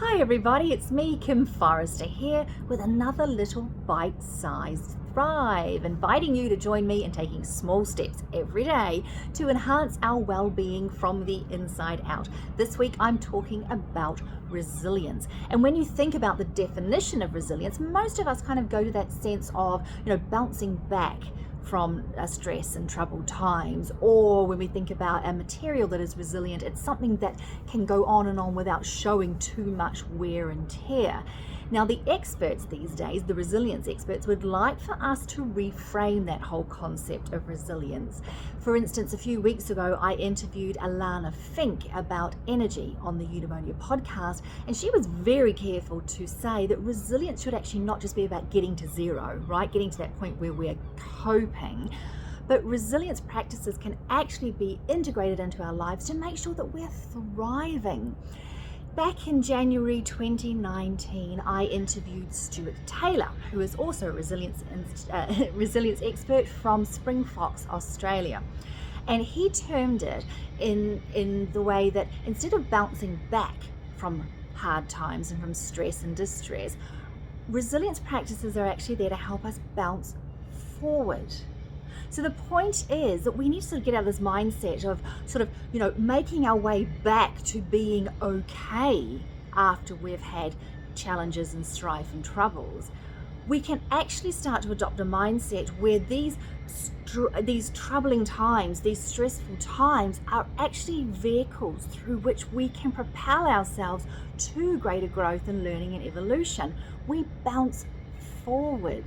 Hi everybody, it's me, Kim Forrester here with another little bite-sized Thrive, inviting you to join me in taking small steps every day to enhance our well-being from the inside out. This week I'm talking about resilience. And when you think about the definition of resilience, most of us kind of go to that sense of, bouncing back from stress and troubled times, or when we think about a material that is resilient, it's something that can go on and on without showing too much wear and tear. Now, the experts these days, the resilience experts, would like for us to reframe that whole concept of resilience. For instance, a few weeks ago, I interviewed Alana Fink about energy on the Eudaimonia podcast, and she was very careful to say that resilience should actually not just be about getting to zero, right? Getting to that point where we're coping, but resilience practices can actually be integrated into our lives to make sure that we're thriving. Back in January 2019, I interviewed Stuart Taylor, who is also a resilience expert from Springfox, Australia. And he termed it in the way that instead of bouncing back from hard times and from stress and distress, resilience practices are actually there to help us bounce forward. So the point is that we need to sort of get out of this mindset of making our way back to being okay after we've had challenges and strife and troubles. We can actually start to adopt a mindset where these troubling times, these stressful times are actually vehicles through which we can propel ourselves to greater growth and learning and evolution. We bounce forward.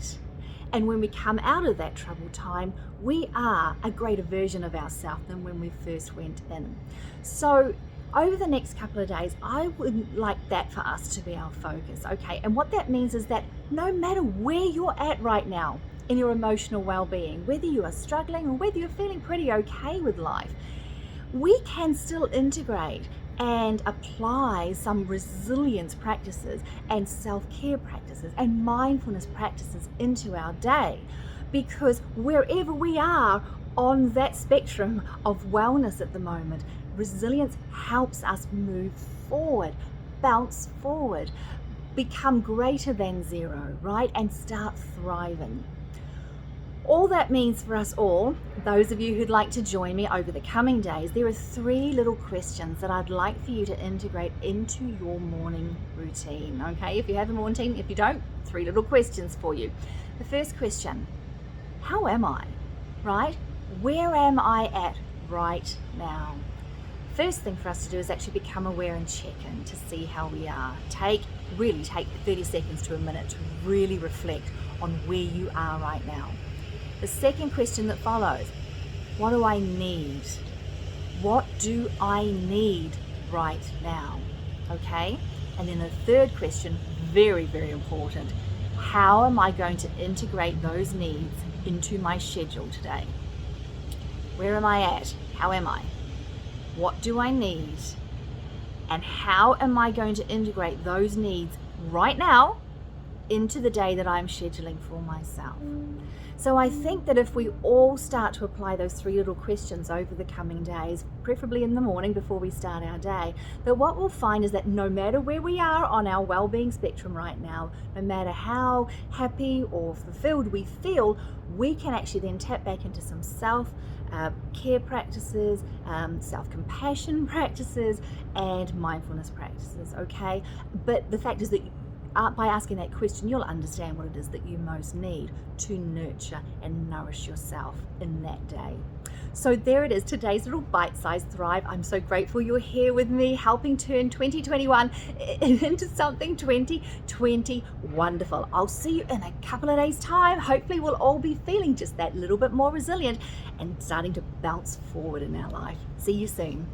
And when we come out of that troubled time, we are a greater version of ourselves than when we first went in. So over the next couple of days, I would like that for us to be our focus, okay? And what that means is that no matter where you're at right now in your emotional well-being, whether you are struggling or whether you're feeling pretty okay with life, we can still integrate and apply some resilience practices and self-care practices and mindfulness practices into our day, because wherever we are on that spectrum of wellness at the moment, resilience helps us move forward, bounce forward, become greater than zero, right? And start thriving. All that means for us all, those of you who'd like to join me over the coming days, there are 3 little questions that I'd like for you to integrate into your morning routine, okay? If you have a morning routine, if you don't, 3 little questions for you. The first question, how am I, right? Where am I at right now? First thing for us to do is actually become aware and check in to see how we are. Take 30 seconds to a minute to really reflect on where you are right now. The second question that follows, what do I need? What do I need right now? Okay? And then the third question, very, very important, how am I going to integrate those needs into my schedule today? Where am I at? How am I? What do I need? And how am I going to integrate those needs right now into the day that I'm scheduling for myself? So I think that if we all start to apply those 3 little questions over the coming days, preferably in the morning before we start our day, that what we'll find is that no matter where we are on our well-being spectrum right now, no matter how happy or fulfilled we feel, we can actually then tap back into some self-care practices, self-compassion practices, and mindfulness practices, okay? But the fact is that by asking that question, you'll understand what it is that you most need to nurture and nourish yourself in that day. So there it is, today's little bite-sized Thrive. I'm so grateful you're here with me, helping turn 2021 into something 2020 wonderful. I'll see you in a couple of days' time. Hopefully we'll all be feeling just that little bit more resilient and starting to bounce forward in our life. See you soon.